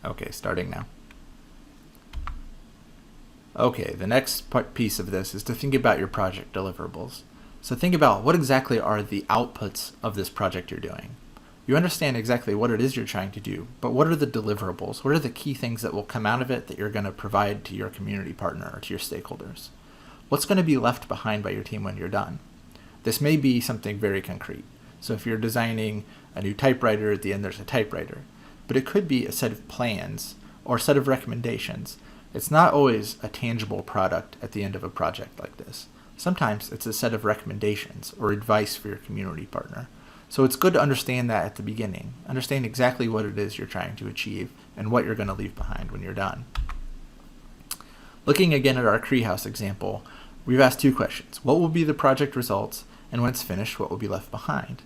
Okay, starting now. Okay, the next piece of this is to think about your project deliverables. So think about what exactly are the outputs of this project you're doing. You understand exactly what it is you're trying to do, but what are the deliverables? What are the key things that will come out of it that you're going to provide to your community partner or to your stakeholders? What's going to be left behind by your team when you're done? This may be something very concrete. So if you're designing a new typewriter, at the end there's a typewriter. But it could be a set of plans or a set of recommendations. It's not always a tangible product at the end of a project like this. Sometimes it's a set of recommendations or advice for your community partner. So it's good to understand that at the beginning. Understand exactly what it is you're trying to achieve and what you're going to leave behind when you're done. Looking again at our treehouse example, we've asked two questions. What will be the project results? And when it's finished, what will be left behind?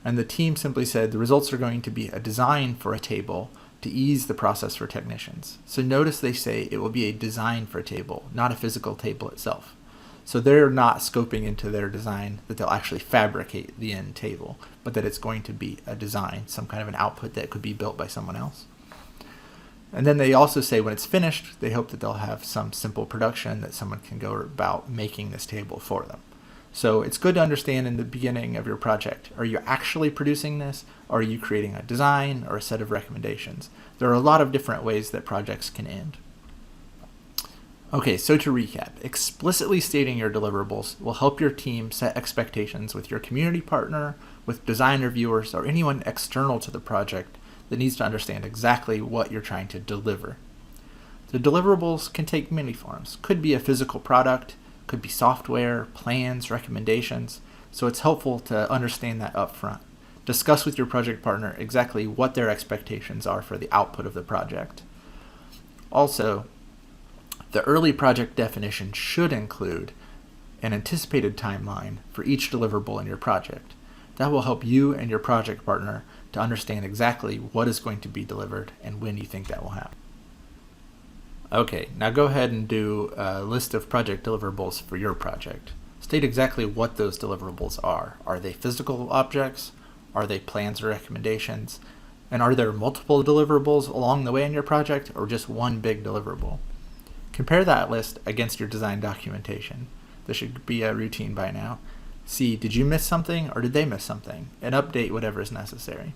And the team simply said the results are going to be a design for a table to ease the process for technicians. So notice they say it will be a design for a table, not a physical table itself. So they're not scoping into their design that they'll actually fabricate the end table, but that it's going to be a design, some kind of an output that could be built by someone else. And then they also say when it's finished, they hope that they'll have some simple production that someone can go about making this table for them. So it's good to understand in the beginning of your project, are you actually producing this? Or are you creating a design or a set of recommendations? There are a lot of different ways that projects can end. Okay, so to recap, explicitly stating your deliverables will help your team set expectations with your community partner, with design reviewers, or anyone external to the project that needs to understand exactly what you're trying to deliver. The deliverables can take many forms. Could be a physical product, could be software, plans, recommendations, so it's helpful to understand that up front. Discuss with your project partner exactly what their expectations are for the output of the project. Also, the early project definition should include an anticipated timeline for each deliverable in your project. That will help you and your project partner to understand exactly what is going to be delivered and when you think that will happen. Okay, now go ahead and do a list of project deliverables for your project. State exactly what those deliverables are. Are they physical objects? Are they plans or recommendations? And are there multiple deliverables along the way in your project or just one big deliverable? Compare that list against your design documentation. This should be a routine by now. See, did you miss something or did they miss something? And update whatever is necessary.